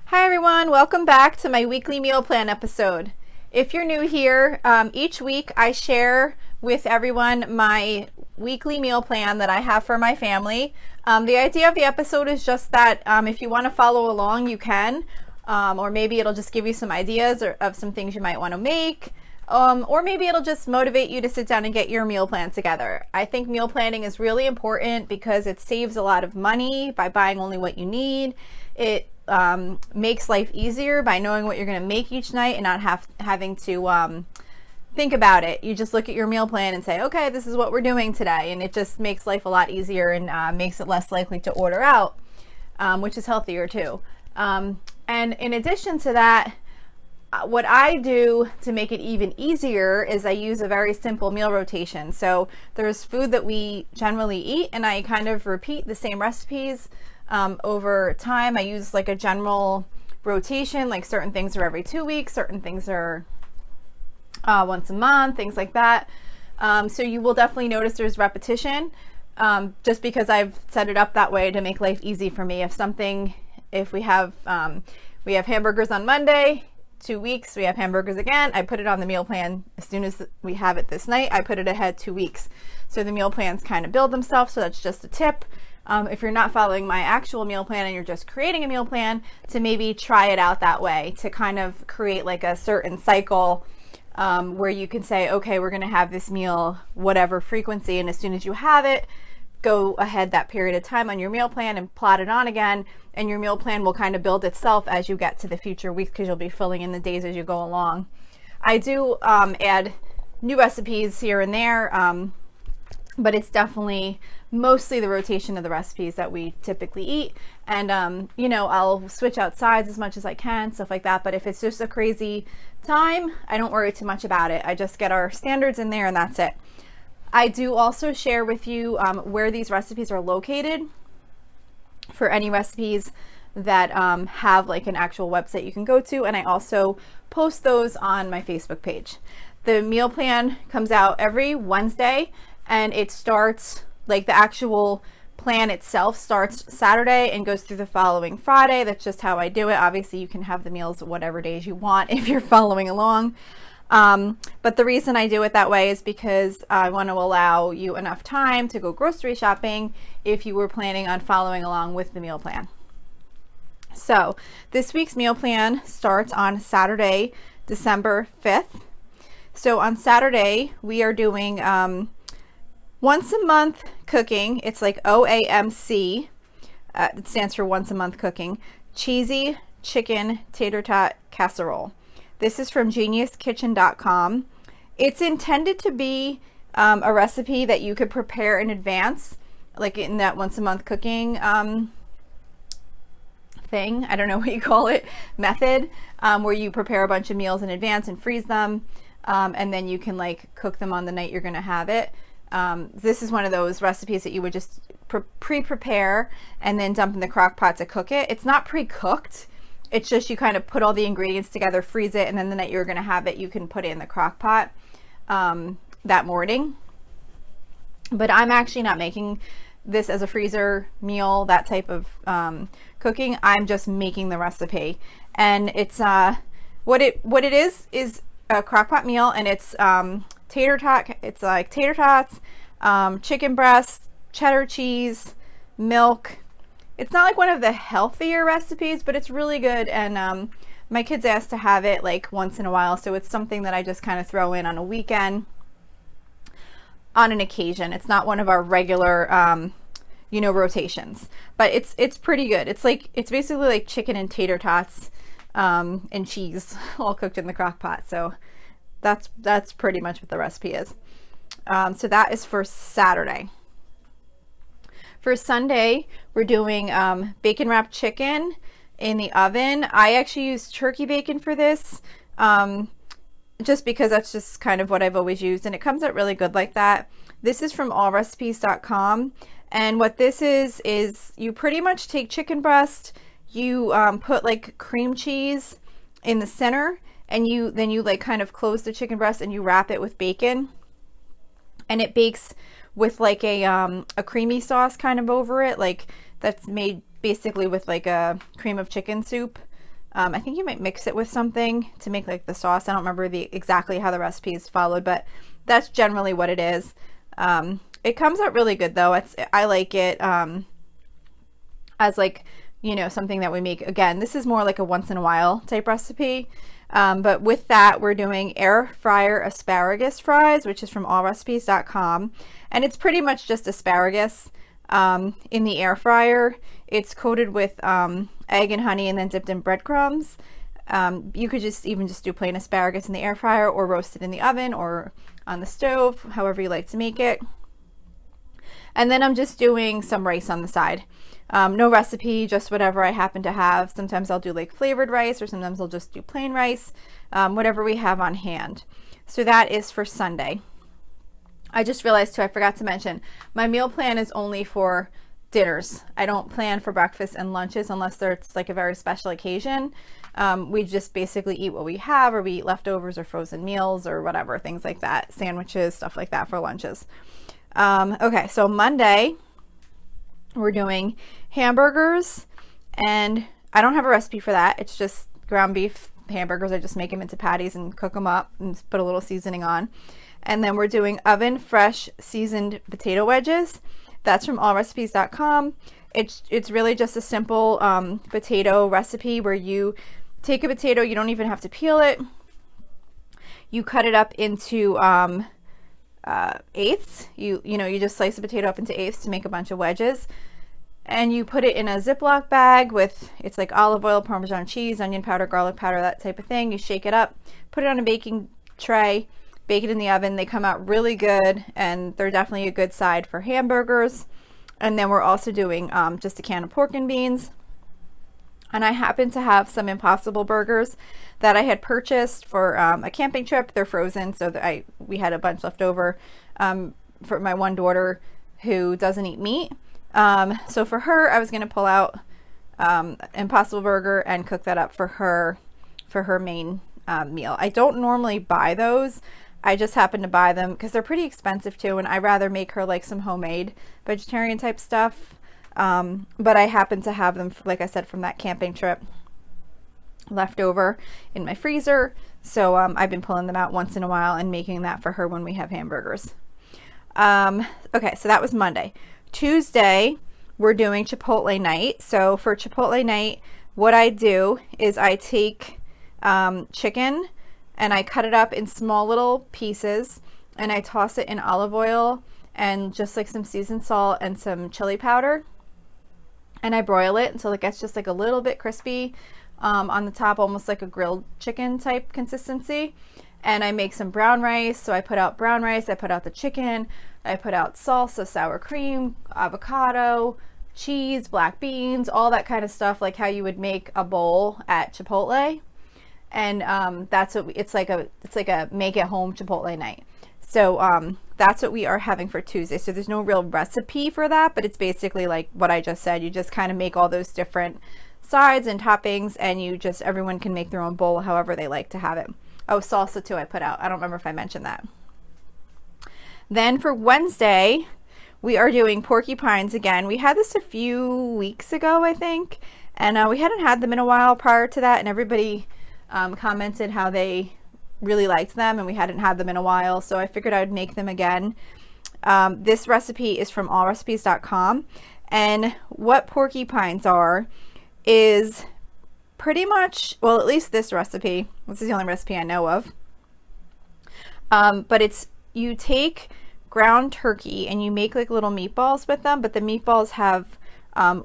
Hi everyone, welcome back to my weekly meal plan episode. If you're new here, each week I share with everyone my weekly meal plan that I have for my family. The idea of the episode is just that if you want to follow along, you can, or maybe it'll just give you some ideas of some things you might want to make, or maybe it'll just motivate you to sit down and get your meal plan together. I think meal planning is really important because it saves a lot of money by buying only what you need. It makes life easier by knowing what you're going to make each night and not having to think about it. You just look at your meal plan and say, okay, this is what we're doing today, and it just makes life a lot easier and makes it less likely to order out, which is healthier too. And in addition to that, what I do to make it even easier is I use a very simple meal rotation. So there's food that we generally eat, and I kind of repeat the same recipes over time. I use like a general rotation, like certain things are every 2 weeks, certain things are once a month, things like that. So you will definitely notice there's repetition, just because I've set it up that way to make life easy for me. If we have hamburgers on Monday, 2 weeks, we have hamburgers again, I put it on the meal plan as soon as we have it this night. I put it ahead 2 weeks. So the meal plans kind of build themselves. So that's just a tip. If you're not following my actual meal plan and you're just creating a meal plan, to maybe try it out that way to kind of create like a certain cycle where you can say, okay, we're going to have this meal, whatever frequency, and as soon as you have it, go ahead that period of time on your meal plan and plot it on again, and your meal plan will kind of build itself as you get to the future weeks because you'll be filling in the days as you go along. I do add new recipes here and there, but it's definitely mostly the rotation of the recipes that we typically eat. And, I'll switch out sides as much as I can, stuff like that. But if it's just a crazy time, I don't worry too much about it. I just get our standards in there and that's it. I do also share with you where these recipes are located for any recipes that have like an actual website you can go to. And I also post those on my Facebook page. The meal plan comes out every Wednesday, and it starts, like the actual plan itself starts Saturday and goes through the following Friday. That's just how I do it. Obviously you can have the meals whatever days you want if you're following along. But the reason I do it that way is because I want to allow you enough time to go grocery shopping if you were planning on following along with the meal plan. So this week's meal plan starts on Saturday, December 5th. So on Saturday, we are doing once a month cooking. It's like OAMC. It stands for once a month cooking. Cheesy chicken tater tot casserole. This is from geniuskitchen.com. It's intended to be a recipe that you could prepare in advance, like in that once a month cooking thing. I don't know what you call it, method, where you prepare a bunch of meals in advance and freeze them, and then you can like cook them on the night you're going to have it. This is one of those recipes that you would just pre-prepare and then dump in the crock pot to cook it. It's not pre-cooked. It's just you kind of put all the ingredients together, freeze it, and then the night you're going to have it, you can put it in the crock pot that morning. But I'm actually not making this as a freezer meal, that type of cooking. I'm just making the recipe. And it's what it is a crock pot meal, and it's tater tot. It's like tater tots, chicken breast, cheddar cheese, milk. It's not like one of the healthier recipes, but it's really good. And my kids ask to have it like once in a while, so it's something that I just kind of throw in on a weekend, on an occasion. It's not one of our regular rotations, but it's pretty good. It's basically like chicken and tater tots and cheese all cooked in the crock pot. So that's pretty much what the recipe is. So that is for Saturday. For Sunday, we're doing bacon wrapped chicken in the oven. I actually use turkey bacon for this, just because that's just kind of what I've always used, and it comes out really good like that. This is from allrecipes.com, and what this is you pretty much take chicken breast, you put like cream cheese in the center, and then you like kind of close the chicken breast and you wrap it with bacon, and it bakes with like a creamy sauce kind of over it, like that's made basically with like a cream of chicken soup I think you might mix it with something to make like the sauce. I don't remember exactly how the recipe is followed, but that's generally what it is. It comes out really good though. I like it as like, you know, something that we make. Again, this is more like a once in a while type recipe. But with that, we're doing air fryer asparagus fries, which is from allrecipes.com. And it's pretty much just asparagus in the air fryer. It's coated with egg and honey and then dipped in breadcrumbs. You could even just do plain asparagus in the air fryer or roast it in the oven or on the stove, however you like to make it. And then I'm just doing some rice on the side. No recipe, just whatever I happen to have. Sometimes I'll do like flavored rice, or sometimes I'll just do plain rice, whatever we have on hand. So that is for Sunday. I just realized too, I forgot to mention, my meal plan is only for dinners. I don't plan for breakfast and lunches unless there's like a very special occasion. We just basically eat what we have, or we eat leftovers or frozen meals or whatever, things like that, sandwiches, stuff like that for lunches. Okay, so Monday we're doing hamburgers, and I don't have a recipe for that. It's just ground beef hamburgers. I just make them into patties and cook them up and put a little seasoning on. And then we're doing oven fresh seasoned potato wedges. That's from allrecipes.com. It's really just a simple potato recipe where you take a potato, you don't even have to peel it. You cut it up into eighths. You just slice the potato up into eighths to make a bunch of wedges, and you put it in a Ziploc bag with, it's like olive oil, Parmesan cheese, onion powder, garlic powder, that type of thing. You shake it up, put it on a baking tray, bake it in the oven. They come out really good, and they're definitely a good side for hamburgers. And then we're also doing just a can of pork and beans. And I happen to have some Impossible burgers that I had purchased for a camping trip. They're frozen, so we had a bunch left over for my one daughter who doesn't eat meat. So for her, I was going to pull out Impossible burger and cook that up for her main meal. I don't normally buy those. I just happen to buy them because they're pretty expensive too, and I rather make her like some homemade vegetarian type stuff. But I happen to have them, like I said, from that camping trip left over in my freezer. So I've been pulling them out once in a while and making that for her when we have hamburgers. Okay, so that was Monday. Tuesday, we're doing Chipotle night. So for Chipotle night, what I do is I take chicken and I cut it up in small little pieces, and I toss it in olive oil and just like some seasoned salt and some chili powder. And I broil it until it gets just like a little bit crispy on the top, almost like a grilled chicken type consistency. And I make some brown rice. So I put out brown rice, I put out the chicken, I put out salsa, sour cream, avocado, cheese, black beans, all that kind of stuff, like how you would make a bowl at Chipotle. And that's what it's like a make at home Chipotle night. So that's what we are having for Tuesday. So there's no real recipe for that, but it's basically like what I just said. You just kind of make all those different sides and toppings, and everyone can make their own bowl however they like to have it. Oh, salsa too I put out. I don't remember if I mentioned that. Then for Wednesday, we are doing porcupines again. We had this a few weeks ago, I think, and we hadn't had them in a while prior to that, and everybody commented how they really liked them, and we hadn't had them in a while, so I figured I would make them again. This recipe is from allrecipes.com, and what porcupines are is pretty much, well, at least this recipe, this is the only recipe I know of, but it's, you take ground turkey and you make like little meatballs with them, but the meatballs have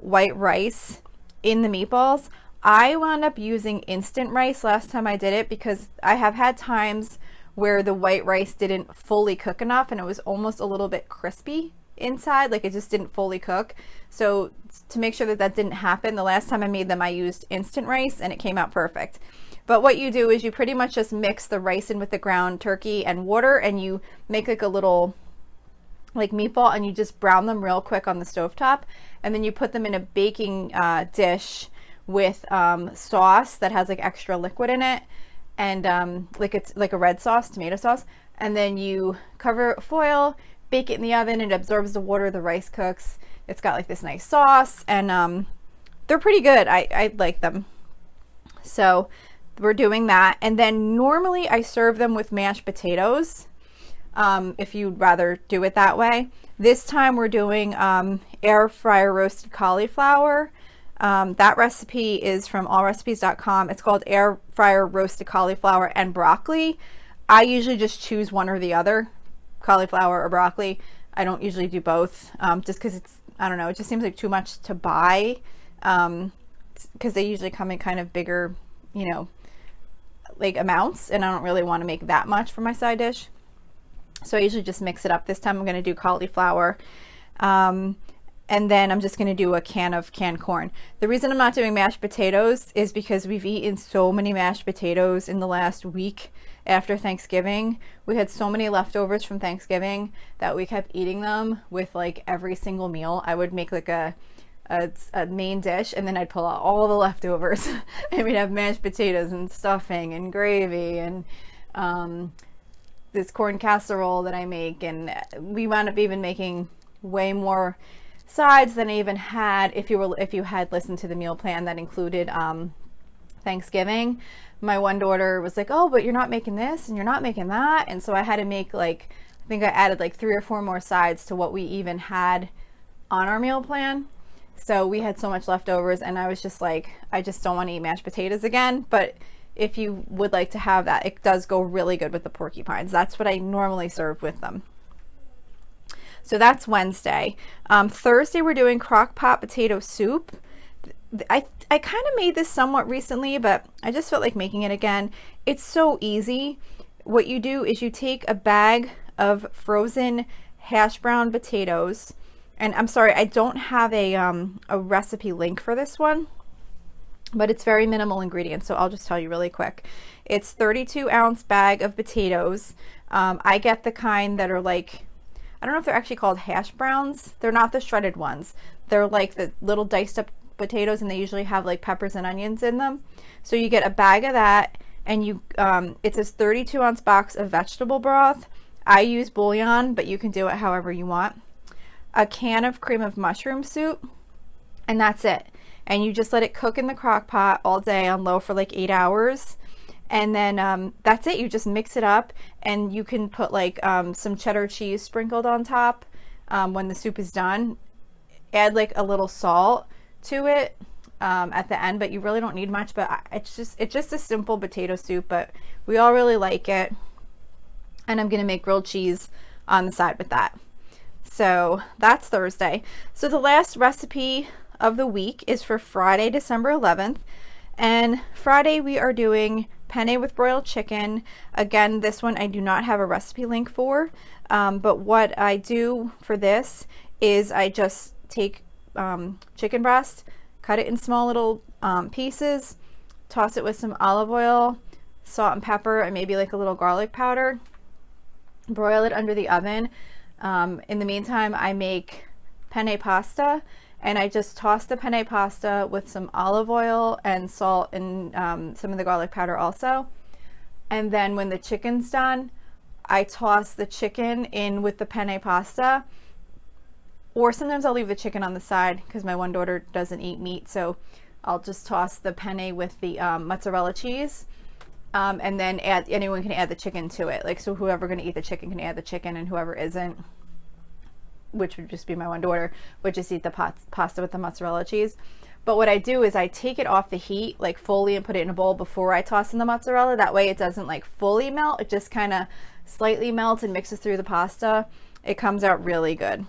white rice in the meatballs. I wound up using instant rice last time I did it because I have had times where the white rice didn't fully cook enough and it was almost a little bit crispy inside, like it just didn't fully cook. So to make sure that that didn't happen, the last time I made them I used instant rice and it came out perfect. But what you do is you pretty much just mix the rice in with the ground turkey and water, and you make like a little like meatball, and you just brown them real quick on the stovetop, and then you put them in a baking dish with sauce that has like extra liquid in it, and like it's like a red sauce, tomato sauce, and then you cover it foil, bake it in the oven. It absorbs the water, the rice cooks, it's got like this nice sauce, and they're pretty good. I like them. So we're doing that. And then normally I serve them with mashed potatoes, if you'd rather do it that way. This time we're doing air fryer roasted cauliflower. That recipe is from allrecipes.com. It's called air fryer roasted cauliflower and broccoli. I usually just choose one or the other, cauliflower or broccoli. I don't usually do both, just because it's, I don't know, it just seems like too much to buy, because they usually come in kind of bigger, you know, like amounts, and I don't really want to make that much for my side dish. So I usually just mix it up. This time I'm going to do cauliflower. And then I'm just going to do a can of canned corn. The reason I'm not doing mashed potatoes is because we've eaten so many mashed potatoes in the last week after Thanksgiving. We had so many leftovers from Thanksgiving that we kept eating them with like every single meal. I would make like a main dish, and then I'd pull out all the leftovers and we'd have mashed potatoes and stuffing and gravy and this corn casserole that I make, and we wound up even making way more sides than I even had if you had listened to the meal plan that included Thanksgiving. My one daughter was like, oh, but you're not making this and you're not making that, and so I had to make like, I think I added like 3 or 4 more sides to what we even had on our meal plan. So we had so much leftovers, and I was just like, I just don't want to eat mashed potatoes again. But if you would like to have that, it does go really good with the porcupines. That's what I normally serve with them. So that's Wednesday. Thursday we're doing crock pot potato soup. I kind of made this somewhat recently, but I just felt like making it again. It's so easy. What you do is you take a bag of frozen hash brown potatoes, and I'm sorry, I don't have a recipe link for this one, but it's very minimal ingredients, so I'll just tell you really quick. It's 32-ounce bag of potatoes. I get the kind that are like, I don't know if they're actually called hash browns. They're not the shredded ones. They're like the little diced up potatoes, and they usually have like peppers and onions in them. So you get a bag of that, and you it's a 32-ounce box of vegetable broth. I use bouillon, but you can do it however you want. A can of cream of mushroom soup, and that's it. And you just let it cook in the crock pot all day on low for like 8 hours. And then that's it. You just mix it up, and you can put like some cheddar cheese sprinkled on top when the soup is done. Add like a little salt to it at the end, but you really don't need much. But it's just a simple potato soup, but we all really like it. And I'm gonna make grilled cheese on the side with that. So that's Thursday. So the last recipe of the week is for Friday, December 11th. And Friday we are doing penne with broiled chicken. Again, this one I do not have a recipe link for, but what I do for this is I just take chicken breast, cut it in small little pieces, toss it with some olive oil, salt and pepper, and maybe like a little garlic powder, broil it under the oven. In the meantime, I make penne pasta, and I just toss the penne pasta with some olive oil and salt and some of the garlic powder also. And then when the chicken's done, I toss the chicken in with the penne pasta. Or sometimes I'll leave the chicken on the side because my one daughter doesn't eat meat, so I'll just toss the penne with the mozzarella cheese. And then anyone can add the chicken to it. Like, so whoever going to eat the chicken can add the chicken, and whoever isn't, which would just be my one daughter, would just eat the pasta with the mozzarella cheese. But what I do is I take it off the heat like fully and put it in a bowl before I toss in the mozzarella. That way it doesn't like fully melt. It just kind of slightly melts and mixes through the pasta. It comes out really good.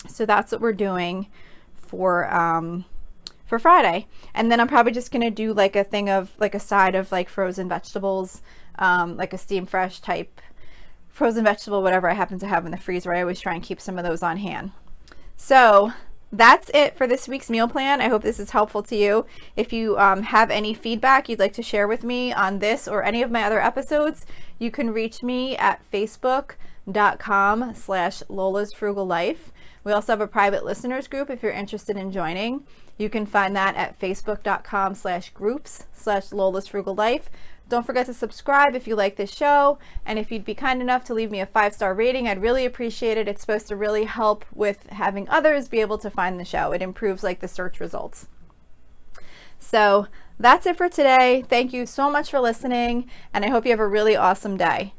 So that's what we're doing for Friday. And then I'm probably just gonna do like a thing of like a side of like frozen vegetables, like a steam fresh type frozen vegetable, whatever I happen to have in the freezer. I always try and keep some of those on hand. So that's it for this week's meal plan. I hope this is helpful to you. If you have any feedback you'd like to share with me on this or any of my other episodes, you can reach me at facebook.com/Lola's Frugal Life. We also have a private listeners group if you're interested in joining. You can find that at facebook.com/groups/Lola's Frugal Life. Don't forget to subscribe if you like this show, and if you'd be kind enough to leave me a 5-star rating, I'd really appreciate it. It's supposed to really help with having others be able to find the show. It improves like the search results. So That's it for today. Thank you so much for listening, and I hope you have a really awesome day.